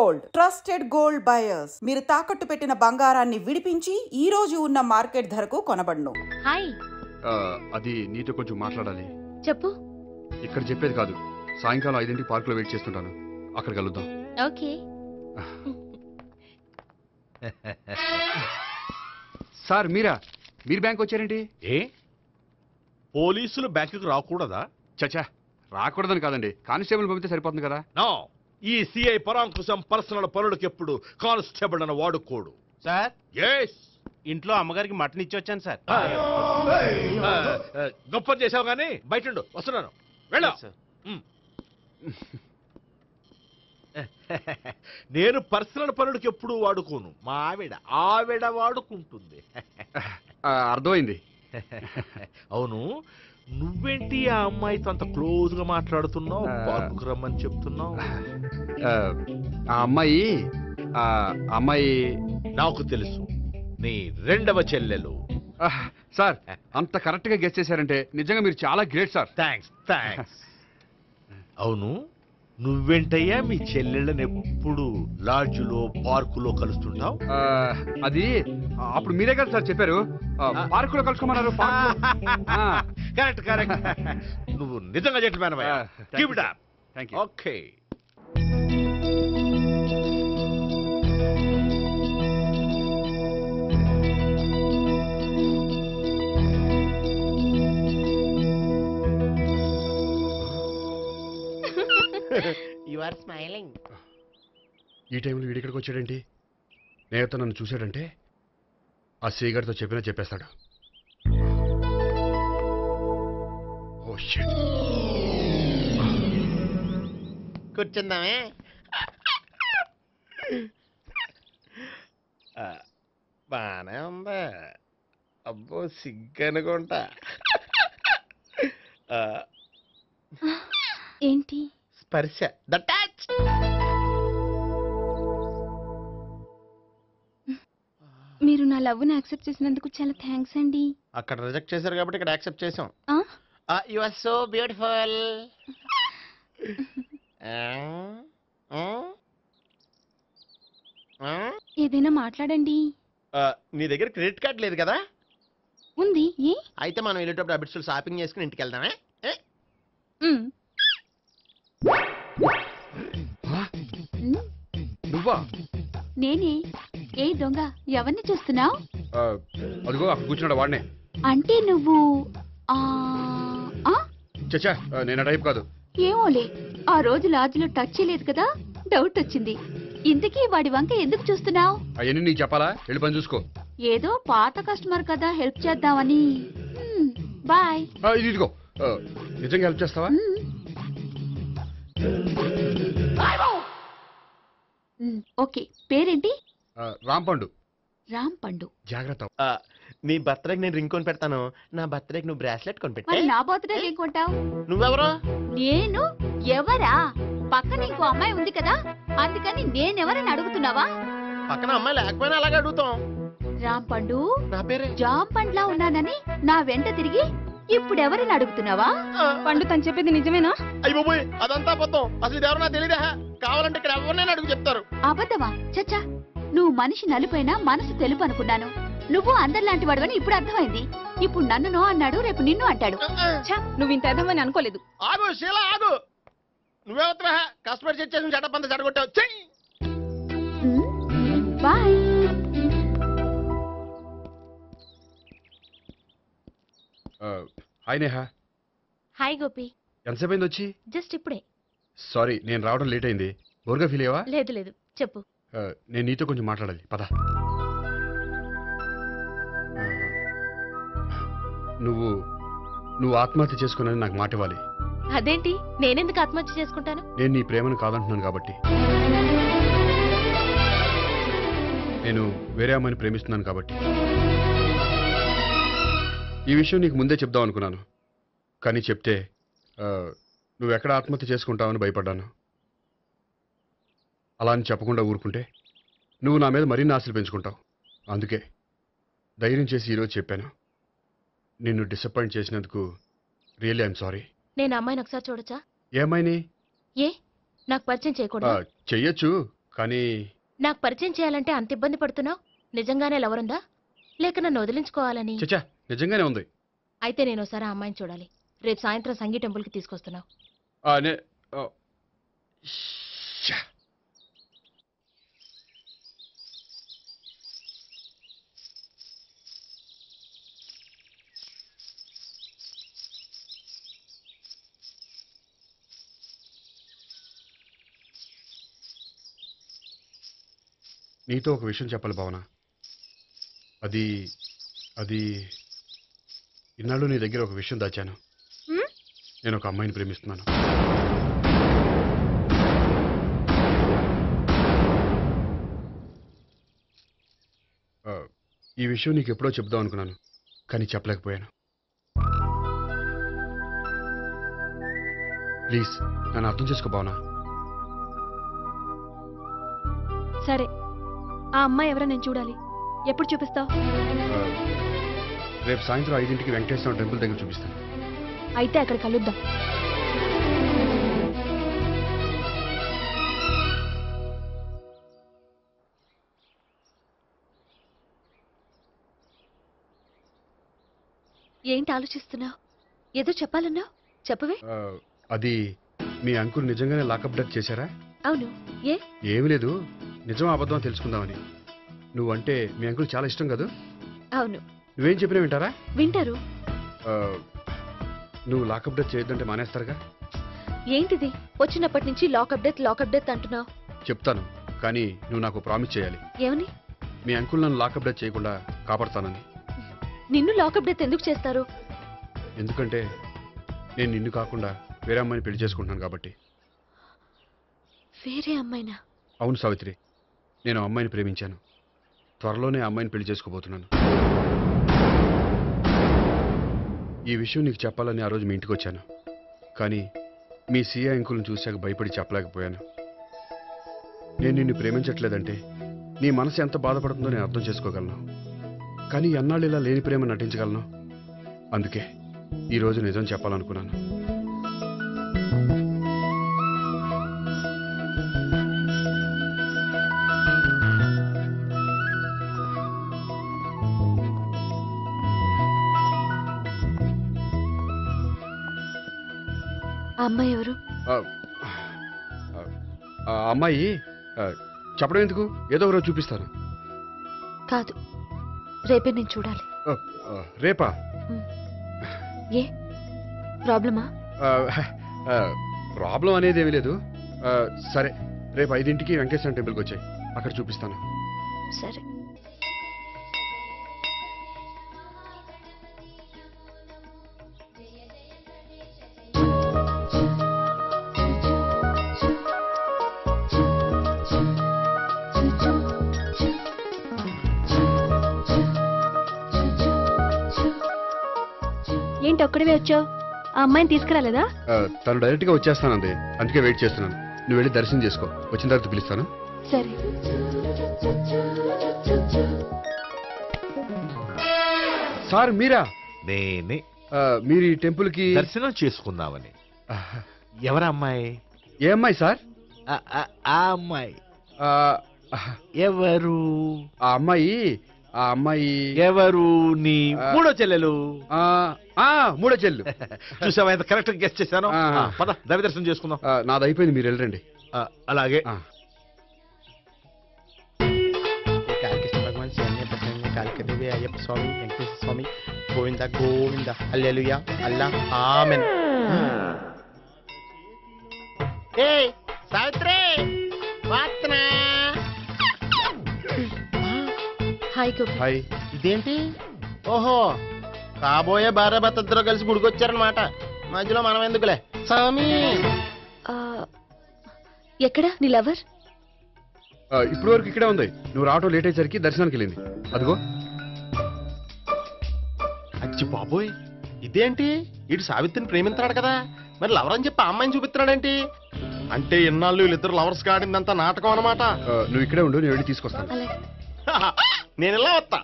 Gold, trusted gold buyers. మీరు తాకట్టు పెట్టిన బంగారాన్ని విడిపించి ఈ రోజు ఉన్న మార్కెట్ ధరకు కొనబడును. హాయ్, అది నీతో కొంచెం మాట్లాడాలి. చెప్పు. ఇక్కడ చెప్పేది కాదు, సాయంకాలం 5 పార్కులో వెయిట్ చేస్తుంటాను, అక్కడ కలుద్దాం. ఓకే. సార్ మీరు బ్యాంక్ వచ్చారేంటి? ఏ పోలీసులు బ్యాంకుకు రాకూడదా? చచ్చా, రాకూడదని కాదండి, కానిస్టేబుల్ పంపితే సరిపోతుంది కదా. నో, ఈ సిఐ పరాంకుశం పర్సనల్ పనులకు ఎప్పుడు కానిస్టేబుల్ అని వాడుకోడు. సార్, ఎస్, ఇంట్లో అమ్మగారికి మటన్ ఇచ్చి వచ్చాను సార్. గొప్ప చేసావు కానీ బయట వస్తున్నాను, వెళ్ళా. నేను పర్సనల్ పనులకు ఎప్పుడు వాడుకోను, మా ఆవిడ వాడుకుంటుంది. అర్థమైంది. అవును, నువ్వేంటి ఆ అమ్మాయితో అంత క్లోజ్ గా మాట్లాడుతున్నావు, పార్కుకు రమ్మని చెప్తున్నావు? ఆ అమ్మాయి నాకు తెలుసు, నీ రెండవ చెల్లెలు. సార్, అంత కరెక్ట్ గా గెస్ చేశారంటే నిజంగా మీరు చాలా గ్రేట్ సార్. థ్యాంక్స్. అవును, నువ్వేంటయ్యా మీ చెల్లెళ్ళని ఎప్పుడు లాడ్జ్లో పార్కులో కలుస్తుంటావు? అది అప్పుడు మీరే కదా సార్ చెప్పారు, పార్కులో కలుసుకోమన్నారు. కరెక్ట్. నువ్వు నిజంగా gentleman. Keep it up. Thank you. Okay. You are smiling. ఈ టైంలో వీడి ఇక్కడికి వచ్చాడేంటి? నేత నన్ను చూశాడంటే ఆ సీగారితో చెప్పేస్తాడు. Oh shit. కూర్చుందామే. బానే ఉందా? అబ్బో, సిగ్గనుకుంటా. ఏంటి? స్పర్శ, ద టచ్. మీరు నా లవ్ని యాక్సెప్ట్ చేసినందుకు చాలా థ్యాంక్స్ అండి. అక్కడ రిజెక్ట్ చేశారు కాబట్టి ఇక్కడ యాక్సెప్ట్ చేసాం. You are so beautiful. ఏదైనా మాట్లాడండి. నీ దగ్గర క్రెడిట్ కార్డ్ లేదు కదా? ఉంది. ఏ? అయితే మనం వెళ్ళేటప్పుడు అబిట్స్ షాపింగ్ చేసుకుని ఇంటికి వెళ్దామే. నువ్వా? నేనే. ఏ దొంగ, ఎవరిని చూస్తున్నావు? అదిగో అక్కడ కూర్చున్నాడు, వాడినే. అంటే నువ్వు చచ్చా, నేను టైప్ కాదు. ఏమోలే, ఆ రోజు లాడ్జ్లో టచ్ చేయలేదు కదా, డౌట్ వచ్చింది. ఇంతకీ వాడి వంక ఎందుకు చూస్తున్నావు? అవన్నీ నీకు చెప్పాలా? వెళ్ళి పని చూసుకో. ఏదో పాత కస్టమర్ కదా, హెల్ప్ చేద్దామని. బాయ్. ఇదిగో, నిజంగా హెల్ప్ చేస్తావా? ఓకే. పేరేంటి? రాంపండు. రాంపండు. జాగ్రత్త. నీ బర్త్డేకి నేను రింగ్ కొని పెడతాను, నా బర్త్డేకి నువ్వు బ్రాస్లెట్ కొని పెట్టా. నా బర్త్డే ఏం కొంటావు? నువ్వెవరో? నేను ఎవరా? పక్కన ఇంకో అమ్మాయి ఉంది కదా, అందుకని నేనెవరని అడుగుతున్నావా? పక్కన అమ్మాయి లేకపోయినా అలాగే అడుగుతాం. రాంపండు, నా పేరే జాం పండ్లా ఉన్నానని నా వెంట తిరిగి ఇప్పుడెవరని అడుగుతున్నావా? పండు తను చెప్పేది నిజమేనా? అయ్యి బాబోయ్, అదంతా అబద్ధం. అసలు ఇది ఎవరన్నా తెలియదా? కావాలంటే ఇక్కడ ఎవరినైనా అడుగు చెప్తారు. అబద్ధమా? చచ్చా, నువ్వు మనిషి నలుపైనా మనసు తెలుపు అనుకున్నాను. నువ్వు అందరిలాంటి వాడువని ఇప్పుడు అర్థమైంది. ఇప్పుడు నన్ను నో అన్నాడు, రేపు నిన్ను అంటాడు. నువ్వు ఇంత అర్థమని అనుకోలేదు. ఆగు శీలా, ఆగు. నువ్వెవరా? కస్టమర్ చెక్ చేసి చెడ్డ పంత చెడగొట్టావు. Bye. Hi Neha. Hi Gopi. ఎంతసేపు అయింది వచ్చి? జస్ట్ ఇప్పుడే. సారీ, నేను రావడం లేట్ అయింది. బోర్గా ఫీల్ అయ్యావా? లేదు, చెప్పు. నేను నీతో కొంచెం మాట్లాడాలి, పద. నువ్వు ఆత్మహత్య చేసుకున్నది నాకు మాట ఇవ్వాలి. అదేంటి? నేనెందుకు ఆత్మహత్య చేసుకుంటాను? నేను నీ ప్రేమను కాదంటున్నాను కాబట్టి. నేను వేరే అమ్మాయిని ప్రేమిస్తున్నాను కాబట్టి. ఈ విషయం నీకు ముందే చెప్దాం అనుకున్నాను, కానీ చెప్తే నువ్వు ఎక్కడ ఆత్మహత్య చేసుకుంటావని భయపడ్డాను. అలా అని చెప్పకుండా ఊరుకుంటే నువ్వు నా మీద మరిన్ని ఆశలు పెంచుకుంటావు. అందుకే ధైర్యం చేసి ఈరోజు చెప్పాను. నిన్ను డిసప్పాయింట్ చేసినందుకు రియల్లీ ఐఎమ్ సారీ. నేను అమ్మాయిని ఒకసారి చూడొచ్చా? ఏ అమ్మాయిని? ఏ, నాకు పరిచయం చేయకూడదా? చెయ్యొచ్చు, కానీ నాకు పరిచయం చేయాలంటే అంత ఇబ్బంది పడుతున్నావు? నిజంగానే లవరుందా లేక నన్ను వదిలించుకోవాలని? చచ్చా నిజంగానే ఉంది. అయితే నేను ఒకసారి ఆ అమ్మాయిని చూడాలి. రేపు సాయంత్రం సంగీ టెంపుల్కి తీసుకొస్తున్నావు. ఛా! నీతో ఒక విషయం చెప్పాలి భావన. అది అది ఇన్నాళ్ళు నీ దగ్గర ఒక విషయం దాచాను. నేను ఒక అమ్మాయిని ప్రేమిస్తున్నాను. ఈ విషయం నీకు ఎప్పుడో చెప్దాం అనుకున్నాను, కానీ చెప్పలేకపోయాను. ప్లీజ్ నన్ను అర్థం చేసుకో భావన. సరే, ఆ అమ్మాయి ఎవరో నేను చూడాలి. ఎప్పుడు చూపిస్తావు? రేపు సాయంత్రం 5ంటికి వెంకటేశ్వర టెంపుల్ దగ్గర చూపిస్తాను. అయితే అక్కడ కలుద్దాం. ఏంటి ఆలోచిస్తున్నావు? ఏదో చెప్పాలన్నావు, చెప్పవే. అది మీ అంకుల్ నిజంగానే లాకప్ డెత్ చేశారా? అవును. ఏ? ఏమీ లేదు, నిజం అబద్ధం తెలుసుకుందామని. నువ్వంటే మీ అంకుల్ చాలా ఇష్టం కదా? అవును. నువ్వేం చెప్పినా వింటారా? వింటారు. నువ్వు లాకప్ డెత్ చేయొద్దంటే మానేస్తారుగా? ఏంటిది వచ్చినప్పటి నుంచి లాకప్ డెత్ అంటున్నావు? చెప్తాను, కానీ నువ్వు నాకు ప్రామిస్ చేయాలి. ఏమని? మీ అంకుల్ నన్ను లాకప్ డెత్ చేయకుండా కాపాడుతానని. నిన్ను లాకప్ డెత్ ఎందుకు చేస్తారు? ఎందుకంటే నేను నిన్ను కాకుండా వేరే అమ్మాయిని పెళ్లి చేసుకుంటున్నాను కాబట్టి. వేరే అమ్మాయినా? అవును సావిత్రి, నేను ఆ అమ్మాయిని ప్రేమించాను. త్వరలోనే ఆ అమ్మాయిని పెళ్లి చేసుకోబోతున్నాను. ఈ విషయం నీకు చెప్పాలని ఆ రోజు మీ ఇంటికి వచ్చాను, కానీ మీ సీఏ అంకుల్ని చూశాక భయపడి చెప్పలేకపోయాను. నేను నిన్ను ప్రేమించట్లేదంటే నీ మనసు ఎంత బాధపడుతుందో నేను అర్థం చేసుకోగలను, కానీ ఎన్నాళ్ళు ఇలా లేని ప్రేమ నటించగలను? అందుకే ఈరోజు నిజం చెప్పాలనుకున్నాను. ఆ అమ్మాయి ఎవరు? ఆ అమ్మాయి చెప్పడం ఎందుకు, ఏదో ఒకరోజు చూపిస్తాను. కాదు, రేపే నేను చూడాలి. రేపా? ఏ ప్రాబ్లమా? ప్రాబ్లం అనేది ఏమీ లేదు. సరే, రేపు 5ంటికి వెంకటేశ్వర టెంపుల్కి వచ్చాయి, అక్కడ చూపిస్తాను. సరే. ఏంటి ఒక్కడివే వచ్చావు? ఆ అమ్మాయిని తీసుకురాలేదా? తను డైరెక్ట్ గా వచ్చేస్తానంది, అందుకే వెయిట్ చేస్తున్నాను. నువ్వు వెళ్ళి దర్శనం చేసుకో, వచ్చిన తర్వాత పిలుస్తాను. సరే. సార్ మీరా? నేనే. మీరు ఈ టెంపుల్ కి దర్శనం చేసుకుందామని. ఎవరు అమ్మాయి? ఏ అమ్మాయి సార్? ఆ అమ్మాయి ఎవరు? ఆ అమ్మాయి ఎవరు? నీ మూడో చెల్లెలు. మూడో చెల్లు. చూసావా ఎంత కరెక్ట్ గెస్ట్ చేశాను? పద దవి దర్శనం చేసుకుందాం. నాది అయిపోయింది, మీరు వెళ్ళండి. అలాగే. కాళికేశ్వర భగవాన్ శరణ్య ప్రసన్న కాళికదేవి అయ్యప్ప స్వామి వెంకటేశ్వర స్వామి గోవింద గోవింద హల్లెలూయా అల్లా ఆమెన్. ఏయ్ సావిత్రి వాత్నా. హాయ్ గోపి. హాయ్. ఇదేంటి? ఓహో, కాబోయే భార్య భర్తద్దరూ కలిసి గుడికొచ్చారనమాట. మధ్యలో మనం ఎందుకులే స్వామి. ఎక్కడ నీ లవర్? ఇప్పుడు వరకు ఇక్కడే ఉంది. నువ్వు రావటం లేట్ అయ్యేసరికి దర్శనానికి వెళ్ళింది. అదిగో. అచ్చి బాబోయ్, ఇదేంటి? ఇటు సావిత్రిని ప్రేమిస్తున్నాడు కదా, మరి లవర్ అని చెప్పి ఆ అమ్మాయిని చూపిస్తున్నాడేంటి? అంటే ఇన్నాళ్ళు వీళ్ళిద్దరు లవర్స్ కాడిందంతా నాటకం అనమాట. నువ్వు ఇక్కడే ఉండు, నేను వెళ్ళి తీసుకొస్తాను. అలాగే. నేను ఇలా వస్తా.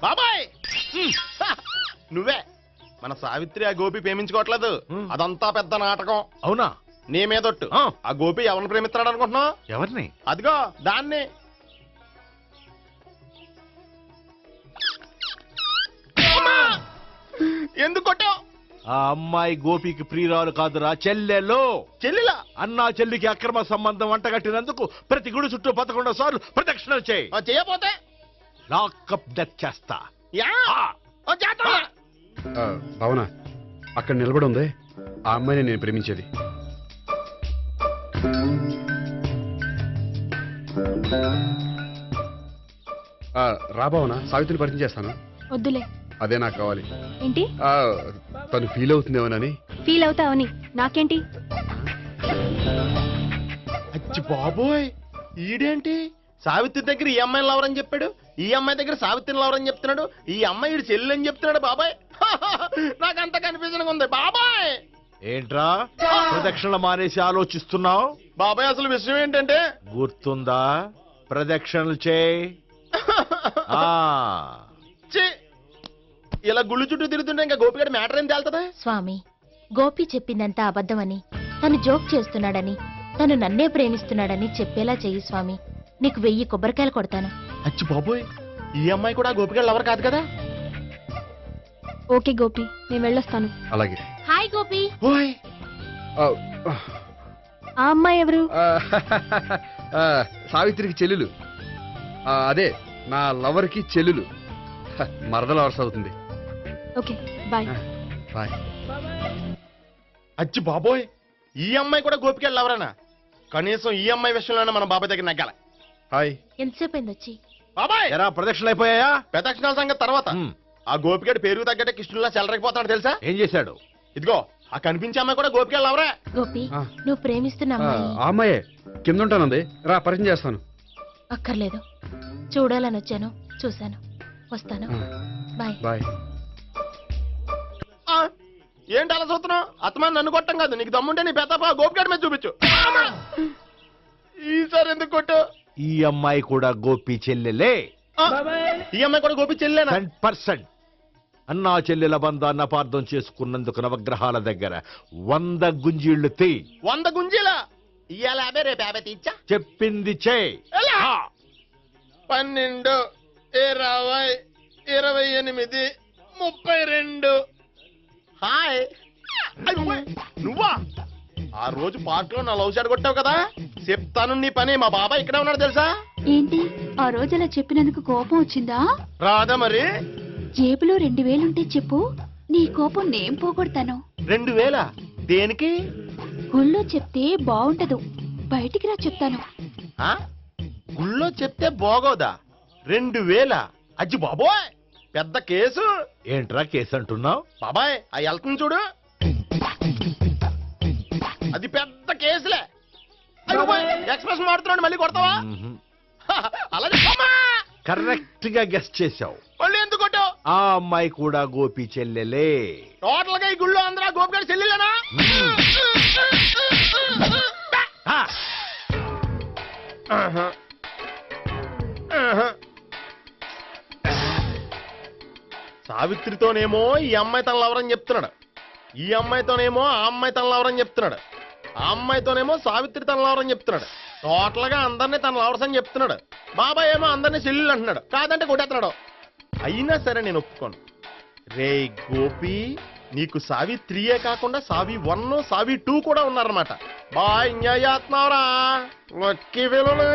బాబాయ్ నువ్వే. మన సావిత్రి ఆ గోపి ప్రేమించుకోవట్లేదు, అదంతా పెద్ద నాటకం. అవునా? నీ మీదొట్టు ఆ. ఆ గోపి ఎవరిని ప్రేమిస్తున్నాడు అనుకుంటున్నావు? ఎవరిని? అదిగో దాన్ని. అమ్మా! ఎందుకు కొట్టావు? ఆ అమ్మాయి గోపికి ప్రియురాలు కాదురా, చెల్లెలు. చెల్లిలా? అన్నా చెల్లికి అక్రమ సంబంధం వంటగట్టినందుకు ప్రతి గుడి చుట్టూ 11 సార్లు ప్రదక్షిణలు చేయి. చేయపోతే లాకప్ డెత్ చేస్తా. యా చేస్తా. భావన, అక్కడ నిలబడి ఉంది ఆ అమ్మాయిని నేను ప్రేమించేది. రా భావన, సావిత్రిని పరిచయం చేస్తాను. వద్దులే. అదే నాకు కావాలి. ఏంటి తను ఫీల్ అవుతుందేమోనని. ఫీల్ అవుతావని నాకేంటి? అచ్చి బాబోయ్, ఈడేంటి సావిత్రి దగ్గర ఈ అమ్మాయిని లవరని చెప్పాడు, ఈ అమ్మాయి దగ్గర సావిత్రిని లవరని చెప్తున్నాడు, ఈ అమ్మాయి ఈడు చెల్లి అని చెప్తున్నాడు. బాబాయ్ నాకంత కన్ఫ్యూజన్ ఉంది బాబాయ్. ఏంట్రా ప్రదక్షిణ మానేసి ఆలోచిస్తున్నావు? బాబాయ్ అసలు విషయం ఏంటంటే గుర్తుందా? ప్రదక్షిణలు చేయి. ఛీ, ఇలా గుళ్ళు చుట్టూ తిరుగుతుంటే ఇంకా గోపిగడి మ్యాటర్ ఏం తేలుతుందా? స్వామి, గోపి చెప్పిందంతా అబద్ధమని, తను జోక్ చేస్తున్నాడని, తను నన్నే ప్రేమిస్తున్నాడని చెప్పేలా చెయ్యి స్వామి. నీకు 1000 కొబ్బరికాయలు కొడతాను. అచ్చి బాబోయ్, ఈ అమ్మాయి కూడా గోపిగడి లవర్ కాదు కదా? ఓకే గోపి, నేను వెళ్ళొస్తాను. అలాగే. హాయ్ గోపి. ఓయ్ ఆ అమ్మాయి ఎవరు? సావిత్రికి చెల్లెలు. అదే నా లవర్కి చెల్లెలు. మరద లవర్స్ అవుతుంది. Okay bye. బాయ్. అచ్చి బాబోయ్, ఈ అమ్మాయి కూడా గోపిగడి లవరేనా? కనీసం ఈ అమ్మాయి విషయంలోనే మన బాబాయ్ దగ్గర నగ్గాల. హాయ్. ఎంతసేపు అయింది వచ్చి? బాబాయ్ ఎరా ప్రదక్షిణలు అయిపోయాయా? ప్రదక్షిణాల సంగతి తర్వాత. ఆ గోపిగడి పేరు తగ్గట్టే కృష్ణులా చెలరైపోతాడు తెలుసా? ఏం చేశాడు? ఇదిగో ఆ కనిపించే అమ్మాయి కూడా గోపిగడి లవరే. గోపి, ఆ. నువ్వు ప్రేమిస్తున్న అమ్మాయి ఆ అమ్మాయే కింద ఉంటానంది. రా పరిచయం చేస్తాను. అక్కర్లేదు. చూడాలని వచ్చాను, చూశాను, వస్తాను. బాయ్. బాయ్. ఏంటి అలా చూస్తున్నావు? అత్తమాని నన్ను కొట్టం కాదు, నీకు దమ్ముంటే నీ పెద్ద గోపిగడి మీద చూపించు. ఈసారి ఎందుకు కొట్టు? ఈ అమ్మాయి కూడా గోపి చెల్లెలే. ఈ అమ్మాయి కూడా గోపి చెల్లేనా? 10%. అన్నా చెల్లెల బంధాన్ని అపార్థం చేసుకున్నందుకు నవగ్రహాల దగ్గర 100 గుంజీళ్లు తీ. 100 గుంజీలా? ఇవాళ 50, రేపు 50 తీచ్చా. చెప్పింది చే. 12, 20, 28, 32. హాయ్. నువ్వా? ఆ రోజు పార్క్ లో నా లవ్ షాట్ కొట్టావు కదా, చెప్తాను నీ పని. మా బాబాయ్ ఇక్కడే ఉన్నాడు తెలుసా? ఏంటి ఆ రోజు అలా చెప్పినందుకు కోపం వచ్చిందా? రాదా మరి? జేబులో 2000 ఉంటే చెప్పు, నీ కోపం నేను పోగొడతాను. 2000? దేనికి? గుళ్ళో చెప్తే బాగుంటదు, బయటికి రా చెప్తాను. ఆ? గుళ్ళో చెప్తే బాగోదా? 2000? అజ్జి బాబోయ్, పెద్ద కేసు. ఏంట్రా కేసు అంటున్నావు? బాబాయ్ ఆ వెళ్తుంది చూడు, అది పెద్ద కేసులే. ఎక్స్ప్రెస్ మాడుతున్నాడు, మళ్ళీ కొడతావా? అలా చెప్పమ్మా. కరెక్ట్ గా గెస్ట్ చేశావు. మళ్ళీ ఎందుకు కొట్టావు? ఆ అమ్మాయి కూడా గోపి చెల్లెలే. టోటల్ గా ఈ గుళ్ళో అందరూ గోపిగారి చెల్లెలేనా? సావిత్రితోనేమో ఈ అమ్మాయి తన లవరని చెప్తున్నాడు, ఈ అమ్మాయితోనేమో ఆ అమ్మాయి తన లవరని చెప్తున్నాడు, ఆ అమ్మాయితోనేమో సావిత్రి తన లవరని చెప్తున్నాడు. టోటల్ గా అందరినీ తన లవర్స్ అని చెప్తున్నాడు. బాబాయ్ ఏమో అందరినీ చెల్లెలు అంటున్నాడు, కాదంటే కొట్టేస్తున్నాడు. అయినా సరే నేను ఒప్పుకోను. రే గోపి, నీకు సావిత్రియే కాకుండా సావి 1, సావి 2 కూడా ఉన్నారన్నమాట. బాయ్ ఎంజాయ్ చేస్తున్నావురా. లక్కీ పిల్లలు.